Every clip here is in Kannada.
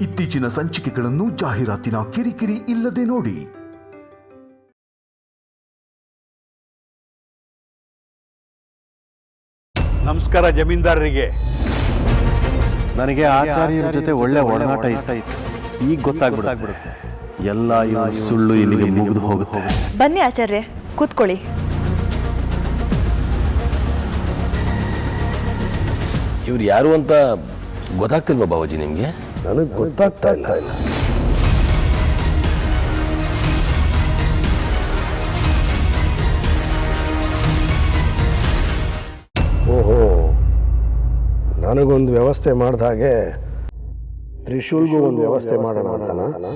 ಇತ್ತೀಚಿನ ಸಂಚಿಕೆಗಳನ್ನು ಜಾಹೀರಾತಿನ ಕಿರಿಕಿರಿ ಇಲ್ಲದೆ ನೋಡಿ. ನಮಸ್ಕಾರ ಜಮೀನ್ದಾರರಿಗೆ. ನನಗೆ ಆಚಾರ್ಯರ ಜೊತೆ ಒಳ್ಳೆ ಒಡನಾಟ ಇತ್ತು. ಈಗ ಗೊತ್ತಾಗ್ಬಿಡುತ್ತೆ ಎಲ್ಲ ಸುಳ್ಳು ಇಲ್ಲಿಗೆ ಮುಗಿದು ಹೋಗುತ್ತೆ. ಬನ್ನಿ ಆಚಾರ್ಯ, ಕೂತ್ಕೊಳ್ಳಿ. ಇವ್ರು ಯಾರು ಅಂತ ಗೊತ್ತಾಗ್ತಿಲ್ವಾ ಬಾಬಾಜಿ ನಿಮಗೆ? ನನಗೆ ಗೊತ್ತಾಗ್ತಾ ಇಲ್ಲ. ಓಹೋ, ನನಗೊಂದು ವ್ಯವಸ್ಥೆ ಮಾಡಿದ ಹಾಗೆ ತ್ರಿಶೂಲ್ಗೂ ಒಂದು ವ್ಯವಸ್ಥೆ ಮಾಡೋಣ ಅಂತಾನ?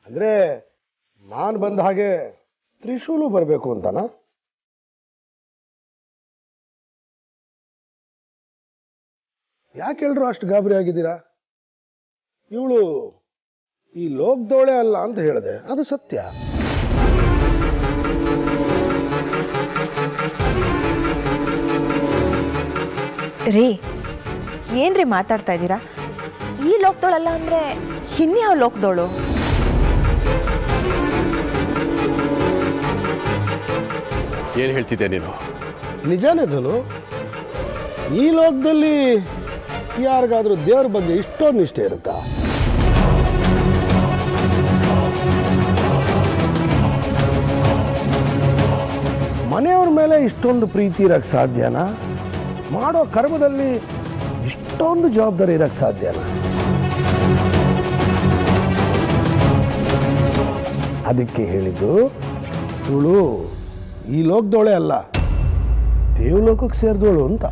ಅಂದ್ರೆ ನಾನು ಬಂದ ಹಾಗೆ ತ್ರಿಶೂಲು ಬರಬೇಕು ಅಂತಾನ? ಯಾಕೆಲ್ರು ಅಷ್ಟು ಗಾಬರಿ ಆಗಿದ್ದೀರಾ? ಇವಳು ಈ ಲೋಕದೋಳೆ ಅಲ್ಲ ಅಂತ ಹೇಳಿದೆ, ಅದು ಸತ್ಯ. ರೀ, ಏನ್ರಿ ಮಾತಾಡ್ತಾ ಇದ್ದೀರಾ? ಈ ಲೋಕದೋಳಲ್ಲ ಅಂದ್ರೆ ಇನ್ಯಾವ ಲೋಕದೋಳು? ಏನು ಹೇಳ್ತಿದ್ದೆ ನೀನು? ನಿಜಾನೇ ಧನು, ಈ ಲೋಕದಲ್ಲಿ ಯಾರಿಗಾದ್ರೂ ದೇವ್ರ ಬಗ್ಗೆ ಇಷ್ಟೊಂದು ನಿಷ್ಠೆ ಇರುತ್ತಾ? ಮನೆಯವ್ರ ಮೇಲೆ ಇಷ್ಟೊಂದು ಪ್ರೀತಿ ಇರಕ್ಕೆ ಸಾಧ್ಯನಾ? ಮಾಡೋ ಕರ್ಮದಲ್ಲಿ ಇಷ್ಟೊಂದು ಜವಾಬ್ದಾರಿ ಇರಕ್ಕೆ ಸಾಧ್ಯನಾ? ಅದಕ್ಕೆ ಹೇಳಿದ್ದು ಇವಳು ಈ ಲೋಕದೋಳೆ ಅಲ್ಲ, ದೇವಲೋಕಕ್ಕೆ ಸೇರಿದವಳು ಅಂತ.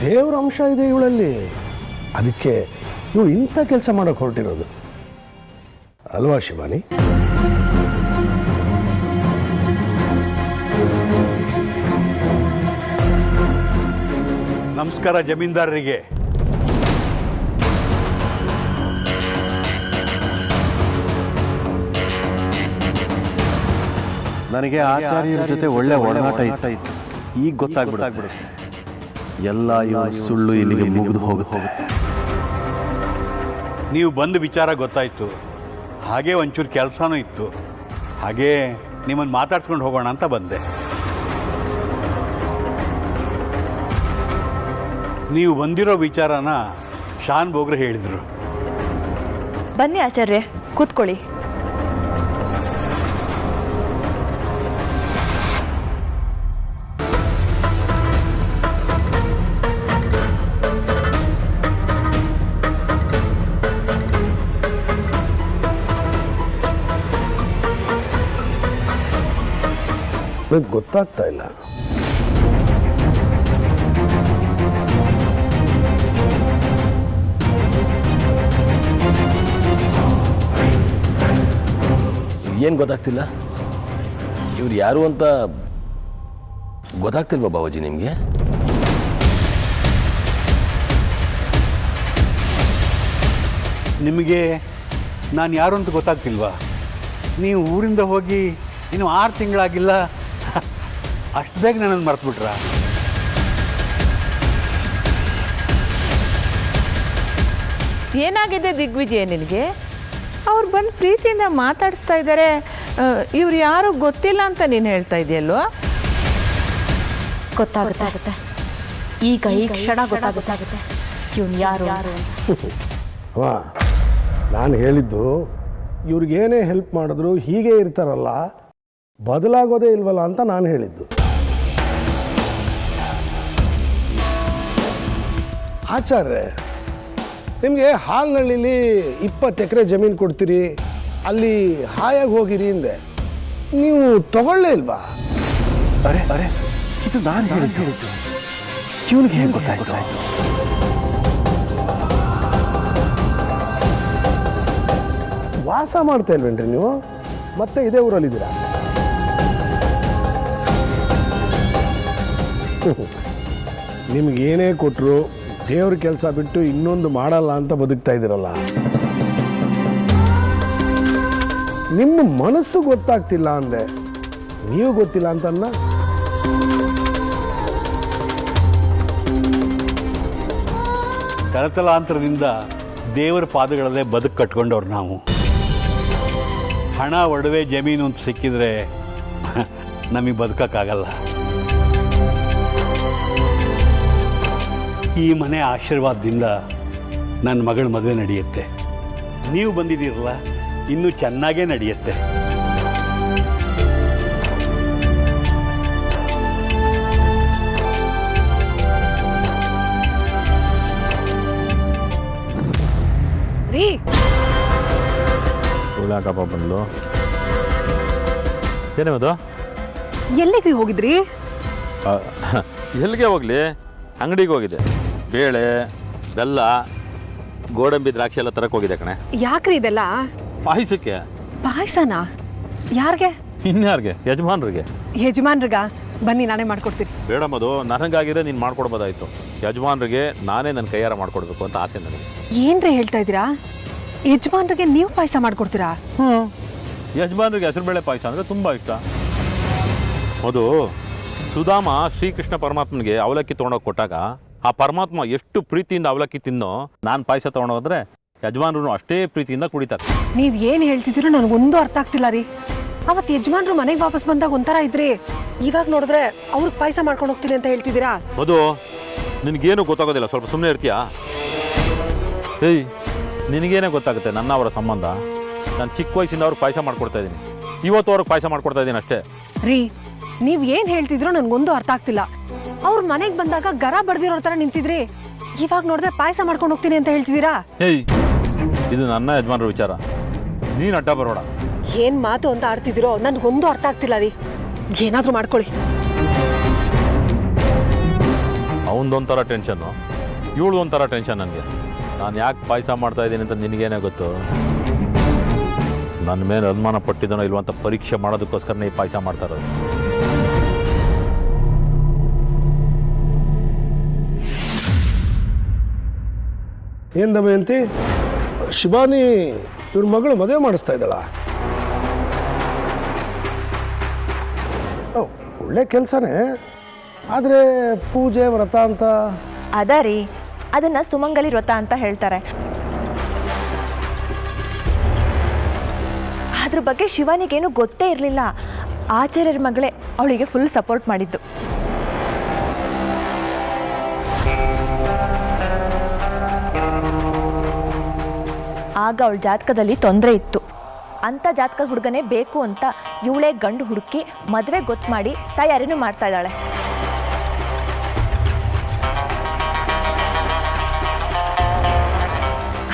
ದೇವರ ಅಂಶ ಇದೆ ಇವಳಲ್ಲಿ, ಅದಕ್ಕೆ ಇವಳು ಇಂಥ ಕೆಲಸ ಮಾಡೋಕೆ ಹೊರಟಿರೋದು ಅಲ್ವಾ ಶಿವಾನಿ? ನಮಸ್ಕಾರ ಜಮೀನ್ದಾರರಿಗೆ. ನನಗೆ ಆಚಾರ್ಯರ ಜೊತೆ ಒಳ್ಳೆ ಒಡನಾಟ ಇತ್ತು. ಈಗ ಗೊತ್ತಾಗ್ಬಿಡುತ್ತೆ ಎಲ್ಲ ಸುಳ್ಳು ಇಲ್ಲಿಗೆ ಮುಗಿದು ಹೋಗುತ್ತೆ. ನೀವು ಬಂದ ವಿಚಾರ ಗೊತ್ತಾಯಿತು, ಹಾಗೆ ಒಂಚೂರು ಕೆಲಸನೂ ಇತ್ತು, ಹಾಗೇ ನಿಮ್ಮನ್ನು ಮಾತಾಡ್ಸ್ಕೊಂಡು ಹೋಗೋಣ ಅಂತ ಬಂದೆ. ನೀವು ಬಂದಿರೋ ವಿಚಾರನ ಶಾನ್ ಬೋಗ್ರೆ ಹೇಳಿದರು. ಬನ್ನಿ ಆಚಾರ್ಯ, ಕೂತ್ಕೊಳ್ಳಿ. ನನಗೆ ಗೊತ್ತಾಗ್ತಾ ಇಲ್ಲ. ಏನು ಗೊತ್ತಾಗ್ತಿಲ್ಲ? ಇವ್ರು ಯಾರು ಅಂತ ಗೊತ್ತಾಗ್ತಿಲ್ವಾ ಬಾಬಾಜಿ ನಿಮಗೆ? ನಿಮಗೆ ನಾನು ಯಾರು ಅಂತ ಗೊತ್ತಾಗ್ತಿಲ್ವಾ? ನೀವು ಊರಿಂದ ಹೋಗಿ ಇನ್ನು 6 ತಿಂಗಳಾಗಿಲ್ಲ, ಅಷ್ಟು ಬೇಗ ನನ್ನನ್ನು ಮರೆತುಬಿಟ್ರ? ಏನಾಗಿದೆ ದಿಗ್ವಿಜಯ ನಿನಗೆ? ಅವ್ರು ಬಂದು ಪ್ರೀತಿಯಿಂದ ಮಾತಾಡಿಸ್ತಾ ಇದ್ದಾರೆ, ಇವ್ರು ಯಾರು ಗೊತ್ತಿಲ್ಲ ಅಂತ ನೀನು ಹೇಳ್ತಾ ಇದೆಯಲ್ವ? ಗೊತ್ತಾಗುತ್ತೆ ಈಗ ಈ ಕ್ಷಣ ಗೊತ್ತಾಗುತ್ತೆ ಇವನು ಯಾರು. ವಾ, ನಾನು ಹೇಳಿದ್ದು ಇವ್ರಿಗೇನೇ ಹೆಲ್ಪ್ ಮಾಡಿದ್ರು ಹೀಗೆ ಇರ್ತಾರಲ್ಲ, ಬದಲಾಗೋದೇ ಇಲ್ವಲ್ಲ ಅಂತ ನಾನು ಹೇಳಿದ್ದು. ಆಚಾರ್ಯ, ನಿಮಗೆ ಹಾಲ್ನಳ್ಳಿಲಿ 20 ಎಕರೆ ಜಮೀನು ಕೊಡ್ತೀರಿ, ಅಲ್ಲಿ ಹಾಯಾಗಿ ಹೋಗಿರಿ ಹಿಂದೆ, ನೀವು ತಗೊಳ್ಳೇ ಇಲ್ವಾ? ಅರೆ ಇದು ನಾನು ಹೇಳಿದ್ದು. ಇವನಿಗೆ ಹೇಗೆ ಗೊತ್ತಾಯ್ತು? ವಾಸ ಮಾಡ್ತಾ ಇಲ್ವೇನ್ರಿ ನೀವು? ಮತ್ತೆ ಇದೇ ಊರಲ್ಲಿದ್ದೀರಾ? ನಿಮ್ಗೇನೇ ಕೊಟ್ಟರು ದೇವ್ರ ಕೆಲಸ ಬಿಟ್ಟು ಇನ್ನೊಂದು ಮಾಡಲ್ಲ ಅಂತ ಬದುಕ್ತಾ ಇದ್ದೀರಲ್ಲ. ನಿಮ್ಮ ಮನಸ್ಸು ಗೊತ್ತಾಗ್ತಿಲ್ಲ ಅಂದೆ, ನೀವು ಗೊತ್ತಿಲ್ಲ ಅಂತನ್ನ. ತಲತಲಾಂತರದಿಂದ ದೇವರ ಪಾದಗಳಲ್ಲೇ ಬದುಕು ಕಟ್ಕೊಂಡವ್ರು ನಾವು. ಹಣ ಒಡವೆ ಜಮೀನು ಅಂತ ಸಿಕ್ಕಿದ್ರೆ ನಮಗೆ ಬದುಕಕ್ಕಾಗಲ್ಲ. ಈ ಮನೆ ಆಶೀರ್ವಾದದಿಂದ ನನ್ನ ಮಗಳ ಮದುವೆ ನಡೆಯುತ್ತೆ. ನೀವು ಬಂದಿದ್ದೀರಲ್ಲ, ಇನ್ನೂ ಚೆನ್ನಾಗೇ ನಡೆಯುತ್ತೆ. ರೀ ಉಳ್ಳಾಕಪ್ಪ ಬಂದ್ಲು. ಏನೇ ಮದು? ಎಲ್ಲಿಗೆ ಹೋಗಿದ್ರಿ? ಎಲ್ಲಿಗೆ ಹೋಗಲಿ, ಅಂಗಡಿಗೆ ಹೋಗಿದೆ. ಬೇಳೆ, ಬೆಲ್ಲ, ಗೋಡಂಬಿ, ದ್ರಾಕ್ಷಿ ಎಲ್ಲ ತರಕ್ಕೆ ಹೋಗಿದೆ ಕಣೆ. ಯಾಕ್ರಿ ಇದೆಲ್ಲ? ಪಾಯಸಕ್ಕೆ. ಪಾಯಸನಾ? ಯಾರಿಗೆ? ಇನ್ಯಾರಿಗೆ? ಯಜಮಾನ್ರಿಗೆ. ಯಜಮಾನ್ರಿಗ? ಬನ್ನಿ ನಾನೇ ಮಾಡ್ಕೊಡ್ತೀನಿ. ಬೇಡ ಮದು, ನನಗಾಗಿದ್ರೆ ನೀನು ಮಾಡ್ಕೊಡ್ಬೋದಾಯ್ತು. ಯಜಮಾನ್ರಿಗೆ ನಾನೇ ನನ್ನ ಕೈಯಾರ ಮಾಡ್ಕೊಡ್ಬೇಕು ಅಂತ ಆಸೆ ನನಗೆ. ಏನ್ರಿ ಹೇಳ್ತಾ ಇದ್ದೀರಾ? ಯಜಮಾನ್ರಿಗೆ ನೀವು ಪಾಯಸ ಮಾಡ್ಕೊಡ್ತೀರಾ? ಯಜಮಾನ್ರಿಗೆ ಹೆಸರುಬೇಳೆ ಪಾಯಸ ಅಂದರೆ ತುಂಬ ಇಷ್ಟ. ಅದು ಸುಧಾಮ ಶ್ರೀಕೃಷ್ಣ ಪರಮಾತ್ಮನಿಗೆ ಅವಲಕ್ಕಿ ತೊಗೊಂಡೋಗಿ ಕೊಟ್ಟಾಗ ಆ ಪರಮಾತ್ಮ ಎಷ್ಟು ಪ್ರೀತಿಯಿಂದ ಅವಲಕ್ಕಿ ತಿನ್ನೋ, ನಾನು ಪಾಯಸ ತೊಗೊಂಡೋದ್ರೆ ಯಜಮಾನ್ರು ಅಷ್ಟೇ ಪ್ರೀತಿಯಿಂದ ಕುಡಿತಾರೆ. ನೀವ್ ಏನ್ ಹೇಳ್ತಿದ್ದೀರೋ ನನಗೊಂದು ಅರ್ಥ ಆಗ್ತಿಲ್ಲ ರೀ. ಅವತ್ತು ಯಜಮಾನ್ರು ಮನೆಗೆ ವಾಪಸ್ ಬಂದಾಗ ಒಂಥರ ಇದ್ರಿ, ಇವಾಗ ನೋಡಿದ್ರೆ ಅವ್ರಿಗೆ ಪಾಯಸ ಮಾಡ್ಕೊಂಡು ಹೋಗ್ತೀನಿ ಅಂತ ಹೇಳ್ತಿದ್ದೀರಾ? ಅದು ನಿನಗೇನು ಗೊತ್ತಾಗೋದಿಲ್ಲ, ಸ್ವಲ್ಪ ಸುಮ್ಮನೆ ಇರ್ತೀಯಾ? ಏಯ್, ನಿನಗೇನೇ ಗೊತ್ತಾಗುತ್ತೆ ನನ್ನ ಅವರ ಸಂಬಂಧ. ನಾನು ಚಿಕ್ಕ ವಯಸ್ಸಿಂದ ಅವ್ರಿಗೆ ಪಾಯಸ ಮಾಡ್ಕೊಡ್ತಾ ಇದ್ದೀನಿ, ಇವತ್ತು ಅವ್ರಿಗೆ ಪಾಯಸ ಮಾಡ್ಕೊಡ್ತಾ ಇದ್ದೀನಿ ಅಷ್ಟೇ. ರೀ, ನೀವ್ ಏನ್ ಹೇಳ್ತಿದ್ರೋ ನನ್ಗೊಂದು ಅರ್ಥ ಆಗ್ತಿಲ್ಲ. ಅವ್ರ ಮನೆಗೆ ಬಂದಾಗ ಗರ ಬಡ್ದಿರೋ ತರ ನಿಂತಿದ್ರಿ, ಇವಾಗ ನೋಡಿದ್ರೆ ಪಾಯಸ ಮಾಡ್ಕೊಂಡು ಹೋಗ್ತೀನಿ ಅಂತ ಹೇಳ್ತಿದ್ದೀರಾ? ಏಯ್, ಇದು ನನ್ನ ಯಜಮಾನ್ರ ವಿಚಾರ, ನೀನು ಅಡ್ಡ ಬರೋಣ. ಏನ್ ಮಾತು ಅಂತ ಆಡ್ತಿದ್ದೀರೋ ನನ್ಗೊಂದು ಅರ್ಥ ಆಗ್ತಿಲ್ಲ ರೀ. ಏನಾದ್ರೂ ಮಾಡ್ಕೊಳ್ಳಿ. ಅವನದೊಂಥರ ಟೆನ್ಷನ್ನು, ಇವಳು ಒಂಥರ ಟೆನ್ಷನ್. ನನಗೆ ನಾನು ಯಾಕೆ ಪಾಯಸ ಮಾಡ್ತಾ ಇದ್ದೀನಿ ಅಂತ ನಿನಗೇನೇ ಗೊತ್ತು. ನನ್ನ ಮೇಲೆ ಅನುಮಾನ ಪಟ್ಟಿದ್ದನೋ ಇಲ್ವಂತ ಪರೀಕ್ಷೆ ಮಾಡೋದಕ್ಕೋಸ್ಕರನೇ ಈ ಪಾಯಸ ಮಾಡ್ತಾ ಇರೋದು. ಏನು ದಮಯಂತಿ, ಶಿವಾನಿ ಇವ್ರ ಮಗಳು ಮದುವೆ ಮಾಡಿಸ್ತಾ ಇದ್ದಾಳ? ಒಳ್ಳೆ ಕೆಲಸನೇ, ಆದರೆ ಪೂಜೆ ವ್ರತ ಅಂತ ಅದ ರೀ, ಅದನ್ನ ಸುಮಂಗಲಿ ವ್ರತ ಅಂತ ಹೇಳ್ತಾರೆ. ಅದ್ರ ಬಗ್ಗೆ ಶಿವಾನಿಗೇನು ಗೊತ್ತೇ ಇರಲಿಲ್ಲ. ಆಚಾರ್ಯರ ಮಗಳೇ ಅವಳಿಗೆ ಫುಲ್ ಸಪೋರ್ಟ್ ಮಾಡಿದ್ದು. ಆಗ ಅವಳ ಜಾತಕದಲ್ಲಿ ತೊಂದರೆ ಇತ್ತು. ಅಂಥ ಜಾತಕ ಹುಡುಗನೇ ಬೇಕು ಅಂತ ಇವಳೇ ಗಂಡು ಹುಡುಕಿ ಮದುವೆ ಗೊತ್ತು ಮಾಡಿ ತಯಾರಿನೂ ಮಾಡ್ತಾ ಇದ್ದಾಳೆ.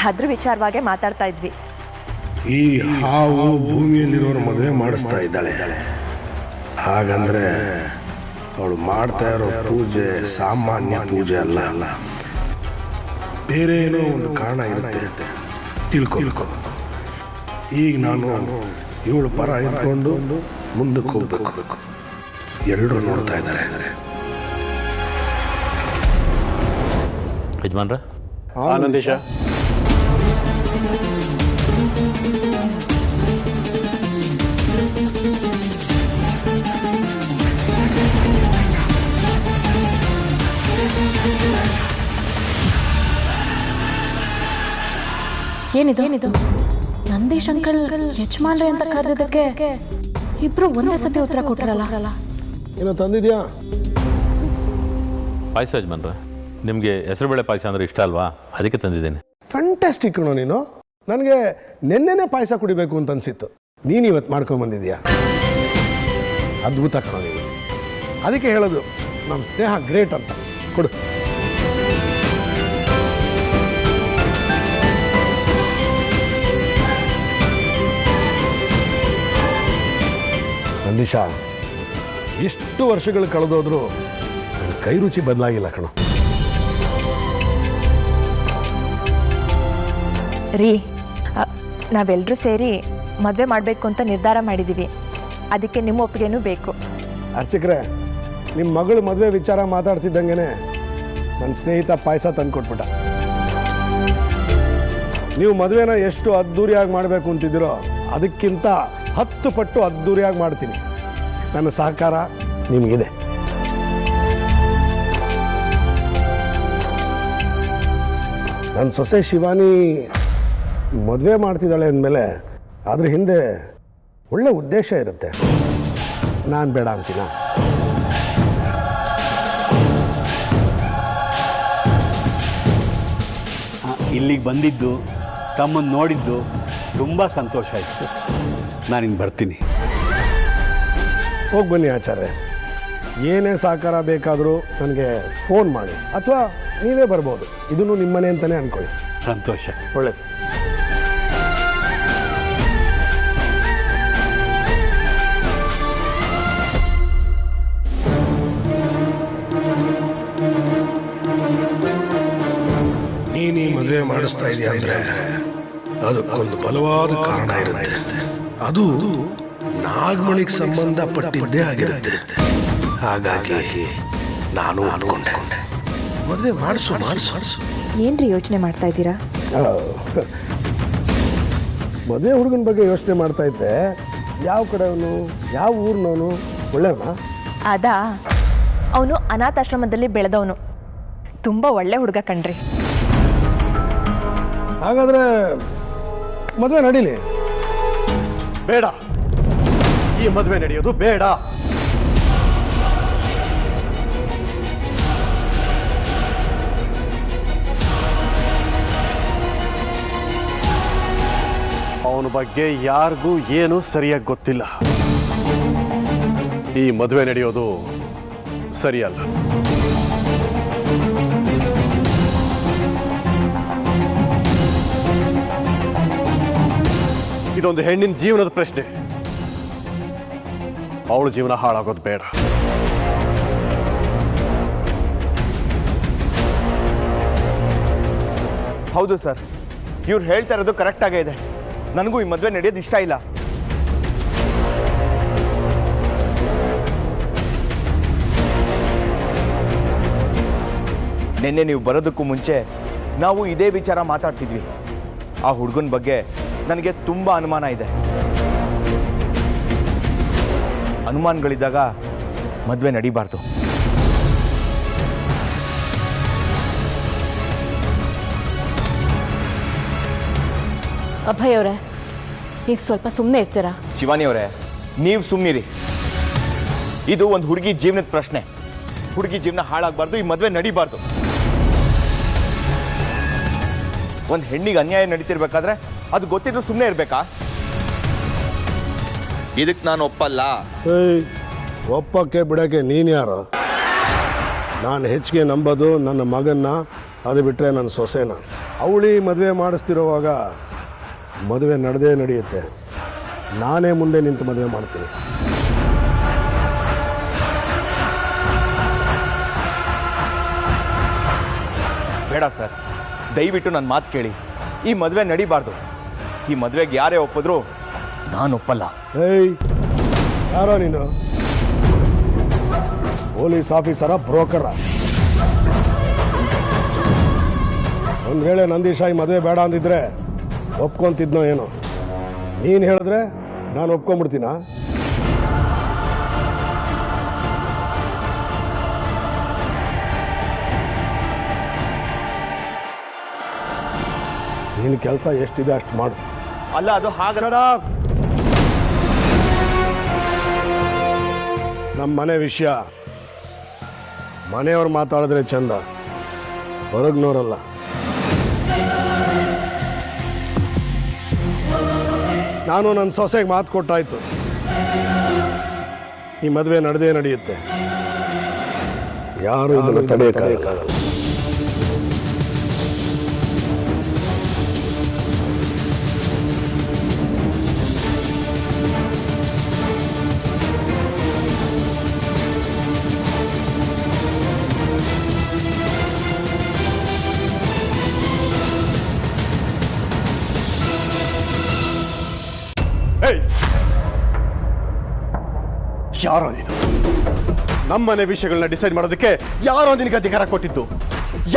ಅದ್ರ ವಿಚಾರವಾಗೇ ಮಾತಾಡ್ತಾ ಇದ್ವಿ. ಈ ಹಾವು ಭೂಮಿಯಲ್ಲಿರೋರು ಮದುವೆ ಮಾಡಿಸ್ತಾ ಇದ್ದಾಳೆ. ಹಾಗಂದ್ರೆ ಅವಳು ಮಾಡ್ತಾ ಇರೋ ಪೂಜೆ ಸಾಮಾನ್ಯ ಪೂಜೆ ಅಲ್ಲ, ಬೇರೆ ಏನೋ ಒಂದು ಕಾರಣ ಇರುತ್ತೆ. ತಿಳ್ಕೊಬೇಕು. ಈಗ ನಾನು ಇವಳು ಪರ ಇಟ್ಕೊಂಡು ಮುಂದಕ್ಕೆ ಹೋಗ್ಬೇಕು. ಎಲ್ಲರೂ ನೋಡ್ತಾ ಇದ್ದಾರೆ. ಯಜಮಾನ್ರ, ಆನಂದೇಶ, ಏನಿದು ನಂದೀಶ್ ಅಂಕಲ್ ಯಜಮಾನ್ರೆ ಅಂತ ಕರೆದಿದ್ದಕ್ಕೆ ಇಬ್ರು ಒಂದೇ ಸತಿ ಉತ್ತರ ಕೊಟ್ಟರಲ್ಲ. ಏನೋ ತಂದಿದ್ಯಾ? ಪಾಯಸ ಯಜಮಾನ್ರ, ನಿಮಗೆ ಹೆಸರುಬೇಳೆ ಪಾಯಸ ಅಂದರೆ ಇಷ್ಟ ಅಲ್ವಾ, ಅದಕ್ಕೆ ತಂದಿದ್ದೀನಿ. ಫ್ಯಾಂಟಾಸ್ಟಿಕ್ ಕಣೋ ನೀನು. ನನಗೆ ನೆನ್ನೆನೇ ಪಾಯಸ ಕುಡಿಬೇಕು ಅಂತ ಅನಿಸಿತ್ತು, ನೀನು ಇವತ್ತು ಮಾಡ್ಕೊಂಬಂದಿದ್ಯಾ. ಅದ್ಭುತ ಕಣೋ ನೀನು. ಅದಕ್ಕೆ ಹೇಳೋದು ನಮ್ಮ ಸ್ನೇಹ ಗ್ರೇಟ್ ಅಂತ. ಕೊಡು. ನಂದೀಶ, ಎಷ್ಟು ವರ್ಷಗಳು ಕಳೆದೋದ್ರೂ ಕೈ ರುಚಿ ಬದಲಾಗಿಲ್ಲ ಕಣೋ. ರೀ, ನಾವೆಲ್ಲರೂ ಸೇರಿ ಮದುವೆ ಮಾಡಬೇಕು ಅಂತ ನಿರ್ಧಾರ ಮಾಡಿದ್ದೀವಿ. ಅದಕ್ಕೆ ನಿಮ್ಮ ಒಪ್ಪಿಗೆನೂ ಬೇಕು. ಅರ್ಚಕ್ರೆ, ನಿಮ್ಮ ಮಗಳು ಮದುವೆ ವಿಚಾರ ಮಾತಾಡ್ತಿದ್ದಂಗೆ ನನ್ನ ಸ್ನೇಹಿತ ಪಾಯಸ ತಂದು ಕೊಟ್ಬಿಟ್ಟ. ನೀವು ಮದುವೆನ ಎಷ್ಟು ಅದ್ಧೂರಿಯಾಗಿ ಮಾಡಬೇಕು ಅಂತಿದ್ದೀರೋ ಅದಕ್ಕಿಂತ 10 ಪಟ್ಟು ಅದ್ಧೂರಿಯಾಗಿ ಮಾಡ್ತೀನಿ. ನನ್ನ ಸಹಕಾರ ನಿಮಗಿದೆ. ನನ್ನ ಸೊಸೆ ಶಿವಾನಿ ಮದುವೆ ಮಾಡ್ತಿದ್ದಾಳೆ ಅಂದಮೇಲೆ ಅದ್ರ ಹಿಂದೆ ಒಳ್ಳೆ ಉದ್ದೇಶ ಇರುತ್ತೆ. ನಾನು ಬೇಡ ಅಂತೀನ? ಇಲ್ಲಿಗೆ ಬಂದಿದ್ದು, ತಮ್ಮನ್ನು ನೋಡಿದ್ದು ತುಂಬ ಸಂತೋಷ ಆಯಿತು. ನಾನಿನ್ನು ಬರ್ತೀನಿ. ಹೋಗಿ ಬನ್ನಿ ಆಚಾರ್ಯ. ಏನೇ ಸಹಕಾರ ಬೇಕಾದರೂ ನನಗೆ ಫೋನ್ ಮಾಡಿ, ಅಥವಾ ನೀವೇ ಬರ್ಬೋದು. ಇದನ್ನು ನಿಮ್ಮನೆ ಅಂತಲೇ ಅಂದ್ಕೊಳ್ಳಿ. ಸಂತೋಷ. ಒಳ್ಳೆಯದು. ನೀನು ಈ ಮದುವೆ ಮಾಡಿಸ್ತಾ ಇದೆಯಾ ಅಂದರೆ ಅದಕ್ಕೊಂದು ಬಲವಾದ ಕಾರಣ ಇರುತ್ತೆ. ಅದು ನಾಗಮಣಿಗೆ ಸಂಬಂಧಪಟ್ಟಿದ್ದೇ ಆಗಿರುತ್ತೆ. ಹಾಗಾಗಿ ನಾನು ಅನ್ಕೊಂಡೆ ಮದುವೆ ಮಾಡಿಸು. ಏನ್ರಿ ಯೋಚನೆ ಮಾಡ್ತಾ ಇದ್ದೀರಾ? ಮದುವೆ ಹುಡುಗನ ಬಗ್ಗೆ ಯೋಚನೆ ಮಾಡ್ತಾ ಇದ್ದೆ. ಯಾವ ಕಡೆಯವನು, ಯಾವ ಊರಿನವನು? ಒಳ್ಳೆಯವನ? ಅದಾ, ಅವನು ಅನಾಥಾಶ್ರಮದಲ್ಲಿ ಬೆಳೆದವನು. ತುಂಬ ಒಳ್ಳೆ ಹುಡುಗ ಕಣ್ರಿ. ಹಾಗಾದ್ರೆ ಮದುವೆ ನಡೀಲಿ. ಬೇಡ, ಈ ಮದುವೆ ನಡೆಯೋದು ಬೇಡ. ಅವನ ಬಗ್ಗೆ ಯಾರಿಗೂ ಏನೂ ಸರಿಯಾಗಿ ಗೊತ್ತಿಲ್ಲ. ಈ ಮದುವೆ ನಡೆಯೋದು ಸರಿಯಲ್ಲ. ಇದೊಂದು ಹೆಣ್ಣಿನ ಜೀವನದ ಪ್ರಶ್ನೆ. ಅವಳ ಜೀವನ ಹಾಳಾಗೋದು ಬೇಡ. ಹೌದು ಸರ್, ಇವ್ರು ಹೇಳ್ತಾ ಇರೋದು ಕರೆಕ್ಟ್ ಆಗೇ ಇದೆ. ನನಗೂ ಈ ಮದುವೆ ನಡೆಯೋದು ಇಷ್ಟ ಇಲ್ಲ. ನಿನ್ನೆ ನೀವು ಬರೋದಕ್ಕೂ ಮುಂಚೆ ನಾವು ಇದೇ ವಿಚಾರ ಮಾತಾಡ್ತಿದ್ವಿ. ಆ ಹುಡುಗನ ಬಗ್ಗೆ ನನಗೆ ತುಂಬ ಅನುಮಾನ ಇದೆ. ಅನುಮಾನಗಳಿದ್ದಾಗ ಮದುವೆ ನಡೀಬಾರ್ದು. ಅಭಯ್ ಅವರೇ, ಈಗ ಸ್ವಲ್ಪ ಸುಮ್ಮನೆ ಇರ್ತೀರಾ? ಶಿವಾನಿ ಅವರೇ, ನೀವು ಸುಮ್ಮನಿರಿ. ಇದು ಒಂದು ಹುಡುಗಿ ಜೀವನದ ಪ್ರಶ್ನೆ. ಹುಡುಗಿ ಜೀವನ ಹಾಳಾಗಬಾರ್ದು, ಈ ಮದುವೆ ನಡೀಬಾರ್ದು. ಒಂದು ಹೆಣ್ಣಿಗೆ ಅನ್ಯಾಯ ನಡೀತಿರ್ಬೇಕಾದ್ರೆ ಅದು ಗೊತ್ತಿದ್ರು ಸುಮ್ಮನೆ ಇರಬೇಕಾ? ಇದಕ್ಕೆ ನಾನು ಒಪ್ಪಲ್ಲ. ಒಪ್ಪಕ್ಕೆ ಬಿಡೋಕ್ಕೆ ನೀನು ಯಾರು? ನಾನು ಹೆಚ್ಚಿಗೆ ನಂಬೋದು ನನ್ನ ಮಗನ್ನ, ಅದು ಬಿಟ್ಟರೆ ನನ್ನ ಸೊಸೆನ. ಅವಳಿ ಮದುವೆ ಮಾಡಿಸ್ತಿರೋವಾಗ ಮದುವೆ ನಡೆಯುತ್ತೆ. ನಾನೇ ಮುಂದೆ ನಿಂತು ಮದುವೆ ಮಾಡ್ತೀನಿ. ಬೇಡ ಸರ್, ದಯವಿಟ್ಟು ನನ್ನ ಮಾತು ಕೇಳಿ. ಈ ಮದುವೆ ನಡೀಬಾರ್ದು. ಈ ಮದುವೆಗೆ ಯಾರೇ ಒಪ್ಪಿದ್ರು ನಾನು ಒಪ್ಪಲ್ಲ. ಯಾರೋ ನೀನು? ಪೊಲೀಸ್ ಆಫೀಸರ, ಬ್ರೋಕರ? ಒಂದು ವೇಳೆ ನಂದೀಶ ಈ ಮದುವೆ ಬೇಡ ಅಂದಿದ್ರೆ ಒಪ್ಕೊಂತಿದ್ನೋ ಏನೋ? ನೀನು ಹೇಳಿದ್ರೆ ನಾನು ಒಪ್ಕೊಂಡ್ಬಿಡ್ತೀನ? ನಿನ್ನ ಕೆಲಸ ಎಷ್ಟಿದೆ ಅಷ್ಟು ಮಾಡು. ಅಲ್ಲ, ಅದು ಹಾಗೆ. ನಮ್ಮ ಮನೆ ವಿಷಯ ಮನೆಯವ್ರು ಮಾತಾಡಿದ್ರೆ ಚಂದ, ಹೊರಗ್ನೋರಲ್ಲ. ನಾನು ನನ್ನ ಸೊಸೆಗೆ ಮಾತು ಕೊಟ್ಟಾಯ್ತು, ಈ ಮದುವೆ ನಡೆಯುತ್ತೆ. ಯಾರು ಇದನ್ನು ತಡೆಯಕ್ಕಾಗಲ್ಲ. ಯಾರೋ ನೀನು? ನಮ್ಮನೆ ವಿಷಯಗಳನ್ನ ಡಿಸೈಡ್ ಮಾಡೋದಕ್ಕೆ ಯಾರೋ ನಿನಗೆ ಅಧಿಕಾರ ಕೊಟ್ಟಿದ್ದು?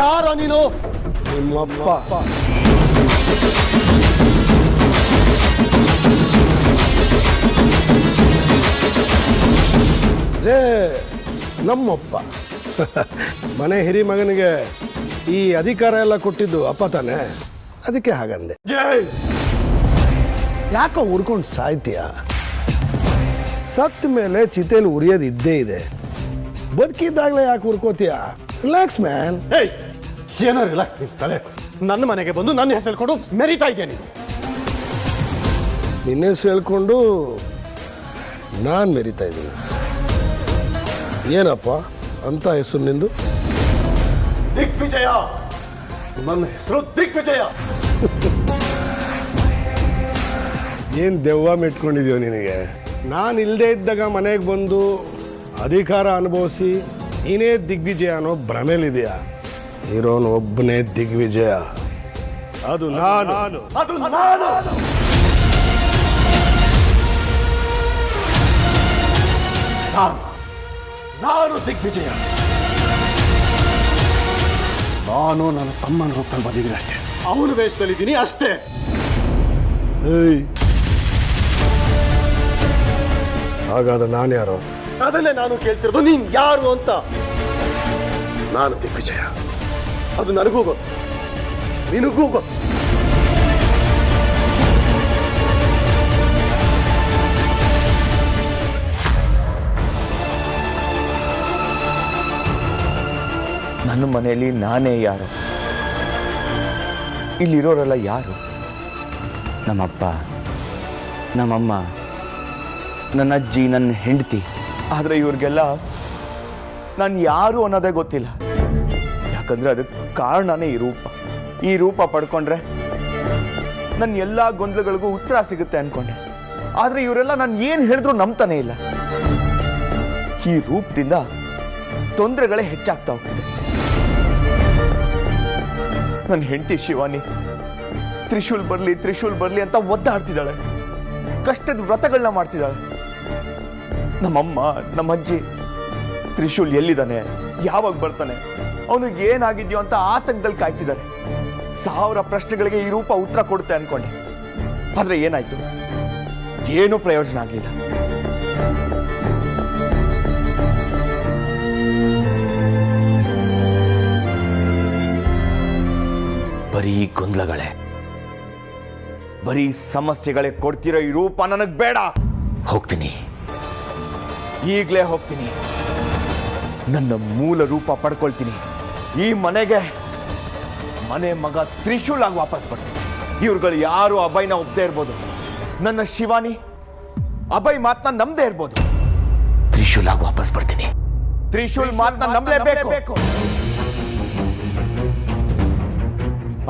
ಯಾರೋ ನೀನು? ನಿಮ್ಮಪ್ಪ. ರೇ ನಮ್ಮಪ್ಪ. ಮನೆ ಹಿರಿ ಮಗನಿಗೆ ಈ ಅಧಿಕಾರ ಎಲ್ಲ ಕೊಟ್ಟಿದ್ದು ಅಪ್ಪ ತಾನೆ, ಅದಕ್ಕೆ ಹಾಗಂದೆ. ಯಾಕೋ ಉರ್ಕೊಂಡು ಸಾಯ್ತೀಯ? ಸತ್ತ ಮೇಲೆ ಚಿತೆಯಲ್ಲಿ ಉರಿಯೋದು ಇದ್ದೇ ಇದೆ. ಬದುಕಿದ್ದಾಗಲೇ ಯಾಕೆ ಉರ್ಕೋತೀಯ? Relax man. ಏನೋ ರಿಲ್ಯಾಕ್ಸ್ ತಲೆ. ನನ್ನ ಮನೆಗೆ ಬಂದು ನನ್ನ ಹೆಸರು ಹೇಳ್ಕೊಂಡು ಮೆರಿತಾ ಇದೆಯಾ ನೀನು? ನಿನ್ನ ಹೆಸರು ಹೇಳ್ಕೊಂಡು ನಾನು ಮೆರಿತಾ ಇದ್ದೀನಿ. ಏನಪ್ಪ ಅಂತ ಹೆಸರು ನಿಂದು? ದಿಗ್ವಿಜಯ. ನನ್ನ ಹೆಸರು ದಿಗ್ವಿಜಯ. ಏನು ದೆವ್ವ ಮೆಟ್ಕೊಂಡಿದ್ಯೋ ನಿನಗೆ? ನಾನು ಇಲ್ಲದೆ ಇದ್ದಾಗ ಮನೆಗೆ ಬಂದು ಅಧಿಕಾರ ಅನುಭವಿಸಿ ನೀನೇ ದಿಗ್ವಿಜಯ ಅನ್ನೋ ಭ್ರಮೇಲಿದೆಯಾ? ಇರೋನು ಒಬ್ಬನೇ ದಿಗ್ವಿಜಯ, ಅದು ನಾನು. ಅದು ನಾನು. ನಾನು ದಿಗ್ವಿಜಯ. ನಾನು ನನ್ನ ತಮ್ಮನ ರೂಪದಲ್ಲಿ ಬಂದಿದ್ದೀನಿ ಅಷ್ಟೇ. ಅವನ ವೇಷದಲ್ಲಿದ್ದೀನಿ ಅಷ್ಟೇ. ಹಾಗಾದ್ರೆ ನಾನು ಯಾರು? ಅದನ್ನೇ ನಾನು ಕೇಳ್ತಿರೋದು, ನೀನ್ ಯಾರು ಅಂತ. ನಾನು ದಿಗ್ವಿಜಯ, ಅದು ನನಗೂ ಗೊತ್ತು, ನಿನಗೂ ಗೊತ್ತು. ನನ್ನ ಮನೆಯಲ್ಲಿ ನಾನೇ ಯಾರು? ಇಲ್ಲಿರೋರೆಲ್ಲ ಯಾರು? ನಮ್ಮಪ್ಪ, ನಮ್ಮಮ್ಮ, ನನ್ನ ಅಜ್ಜಿ, ನನ್ನ ಹೆಂಡತಿ. ಆದರೆ ಇವ್ರಿಗೆಲ್ಲ ನಾನು ಯಾರು ಅನ್ನೋದೇ ಗೊತ್ತಿಲ್ಲ. ಯಾಕಂದ್ರೆ ಅದಕ್ಕೆ ಕಾರಣನೇ ಈ ರೂಪ ಪಡ್ಕೊಂಡ್ರೆ ನನ್ನ ಎಲ್ಲ ಗೊಂದಲಗಳಿಗೂ ಉತ್ತರ ಸಿಗುತ್ತೆ ಅನ್ಕೊಂಡೆ. ಆದರೆ ಇವರೆಲ್ಲ ನಾನು ಏನು ಹೇಳಿದ್ರು ನಂಬ್ತಾನೆ ಇಲ್ಲ. ಈ ರೂಪದಿಂದ ತೊಂದರೆಗಳೇ ಹೆಚ್ಚಾಗ್ತಾ ಹೋಗ್ತಿದೆ. ನನ್ನ ಹೆಂಡತಿ ಶಿವಾನಿ ತ್ರಿಶೂಲ್ ಬರ್ಲಿ ಅಂತ ಒದ್ದಾಡ್ತಿದ್ದಾಳೆ. ಕಷ್ಟದ ವ್ರತಗಳನ್ನ ಮಾಡ್ತಿದ್ದಾಳೆ. ನಮ್ಮಮ್ಮ, ನಮ್ಮ ಅಜ್ಜಿ ತ್ರಿಶೂಲ್ ಎಲ್ಲಿದ್ದಾನೆ, ಯಾವಾಗ ಬರ್ತಾನೆ, ಅವನಿಗೆ ಏನಾಗಿದ್ಯೋ ಅಂತ ಆತಂಕದಲ್ಲಿ ಕಾಯ್ತಿದ್ದಾರೆ. 1000 ಪ್ರಶ್ನೆಗಳಿಗೆ ಈ ರೂಪ ಉತ್ತರ ಕೊಡುತ್ತೆ ಅನ್ಕೊಂಡೆ. ಆದ್ರೆ ಏನಾಯ್ತು? ಏನೂ ಪ್ರಯೋಜನ ಆಗ್ಲಿಲ್ಲ. ಬರೀ ಗೊಂದಲಗಳೇ, ಬರೀ ಸಮಸ್ಯೆಗಳೇ ಕೊಡ್ತಿರೋ ಈ ರೂಪ ನನಗ್ ಬೇಡ. ಹೋಗ್ತೀನಿ, ಈಗಲೇ ಹೋಗ್ತೀನಿ. ನನ್ನ ಮೂಲ ರೂಪ ಪಡ್ಕೊಳ್ತೀನಿ. ಈ ಮನೆಗೆ ಮನೆ ಮಗ ತ್ರಿಶೂಲ್ ಆಗಿ ವಾಪಸ್ ಬರ್ತೀನಿ. ಇವ್ರುಗಳು ಯಾರು ಅಭಯ್ನ ಒಪ್ಪದೇ ಇರ್ಬೋದು. ನನ್ನ ಶಿವಾನಿ ಅಭಯ್ ಮಾತನ್ನ ನಂಬದೇ ಇರ್ಬೋದು. ತ್ರಿಶೂಲ್ ಆಗಿ ವಾಪಸ್ ಬರ್ತೀನಿ. ತ್ರಿಶೂಲ್ ಮಾತನ್ನ ನಂಬಲೇಬೇಕು.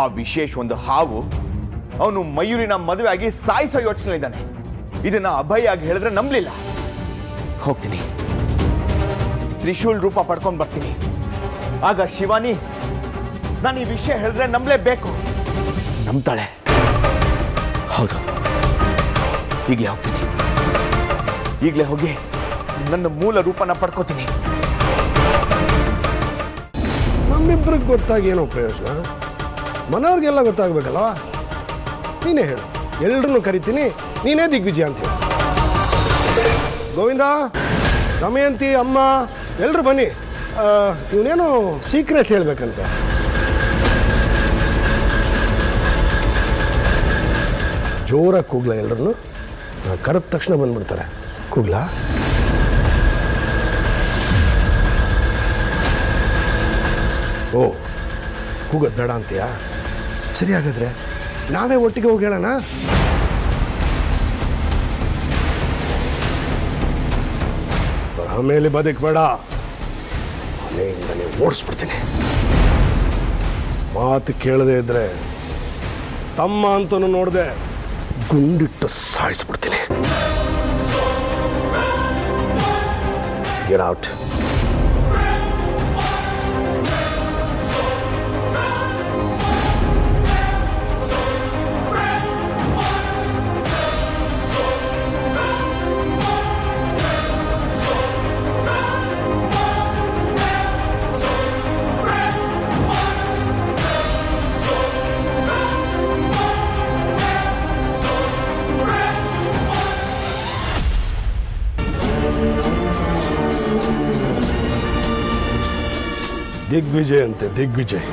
ಆ ವಿಶೇಷ ಒಂದು ಹಾವು ಅವನು ಮಯೂರಿನ ಮದುವೆ ಆಗಿ ಸಾಯಿಸೋ ಯೋಚನೆ ಇದ್ದಾನೆ. ಇದನ್ನ ಅಭಯ್ ಆಗಿ ಹೇಳಿದ್ರೆ ನಂಬಲಿಲ್ಲ. ಹೋಗ್ತೀನಿ, ತ್ರಿಶೂಲ್ ರೂಪ ಪಡ್ಕೊಂಡು ಬರ್ತೀನಿ. ಆಗ ಶಿವಾನಿ ನಾನು ಈ ವಿಷಯ ಹೇಳಿದ್ರೆ ನಂಬಲೇಬೇಕು. ನಂಬ್ತಾಳೆ. ಹೌದು, ಈಗಲೇ ಹೋಗ್ತೀನಿ. ಈಗಲೇ ಹೋಗಿ ನನ್ನ ಮೂಲ ರೂಪನ ಪಡ್ಕೋತೀನಿ. ನಮ್ಮಿಬ್ರಿಗೆ ಗೊತ್ತಾಗಿ ಏನೋ ಪ್ರಯೋಜನ? ಮನೆಯವ್ರಿಗೆಲ್ಲ ಗೊತ್ತಾಗಬೇಕಲ್ವ? ನೀನೇ ಹೇಳು. ಎಲ್ರನ್ನೂ ಕರಿತೀನಿ, ನೀನೇ ದಿಗ್ವಿಜಯ ಅಂತ ಹೇಳಿ. ಗೋವಿಂದ, ದಮಯಂತಿ, ಅಮ್ಮ ಎಲ್ಲರೂ ಬನ್ನಿ. ಇವನೇನು ಸೀಕ್ರೆಟ್ ಹೇಳ್ಬೇಕಂತ. ಜೋರಾಗಿ ಕೂಗ್ಲ ಎಲ್ಲರನ್ನು? ಕರೆದ ತಕ್ಷಣ ಬಂದ್ಬಿಡ್ತಾರೆ. ಕೂಗ್ಲಾ? ಓ, ಕೂಗೋದು ಬೇಡ ಅಂತೀಯಾ? ಸರಿ, ಹಾಗಾದ್ರೆ ನಾವೇ ಒಟ್ಟಿಗೆ ಹೋಗಿ ಹೇಳೋಣ. ಆಮೇಲೆ ಬದುಕಬೇಡ, ಮನೆಯಿಂದಲೇ ಓಡಿಸ್ಬಿಡ್ತೀನಿ. ಮಾತು ಕೇಳದೆ ಇದ್ರೆ ತಮ್ಮ ಅಂತನೂ ನೋಡದೆ ಗುಂಡಿಟ್ಟು ಸಾಯಿಸ್ಬಿಡ್ತೀನಿ. Get out. ದಿಗ್ವಿಜಯ್ ಅಂತೆ, ದಿಗ್ವಿಜಯ್.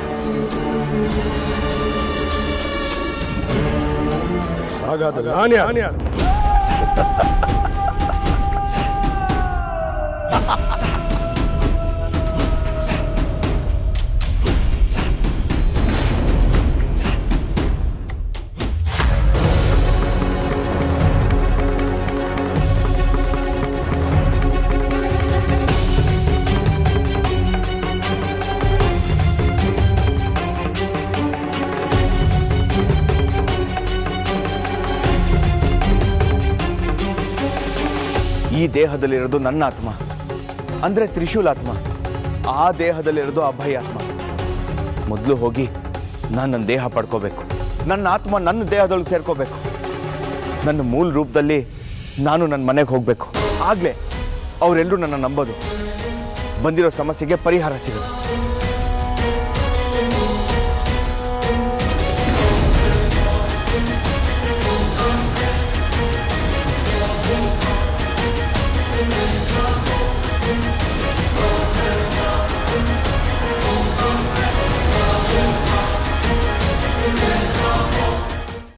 ಹಾಗಾದ್ರೆ ನಾನ್ಯಾರು? ಈ ದೇಹದಲ್ಲಿರೋದು ನನ್ನ ಆತ್ಮ, ಅಂದ್ರೆ ತ್ರಿಶೂಲಾತ್ಮ. ಆ ದೇಹದಲ್ಲಿರೋದು ಅಭಯಾತ್ಮ. ಮೊದಲು ಹೋಗಿ ನಾನು ನನ್ನ ದೇಹ ಪಡ್ಕೋಬೇಕು. ನನ್ನ ಆತ್ಮ ನನ್ನ ದೇಹದೊಳಗೆ ಸೇರ್ಕೋಬೇಕು. ನನ್ನ ಮೂಲ ರೂಪದಲ್ಲಿ ನಾನು ನನ್ನ ಮನೆಗೆ ಹೋಗಬೇಕು. ಆಗಲೇ ಅವರೆಲ್ಲರೂ ನನ್ನ ನಂಬೋದು. ಬಂದಿರೋ ಸಮಸ್ಯೆಗೆ ಪರಿಹಾರ ಸಿಗುತ್ತೆ.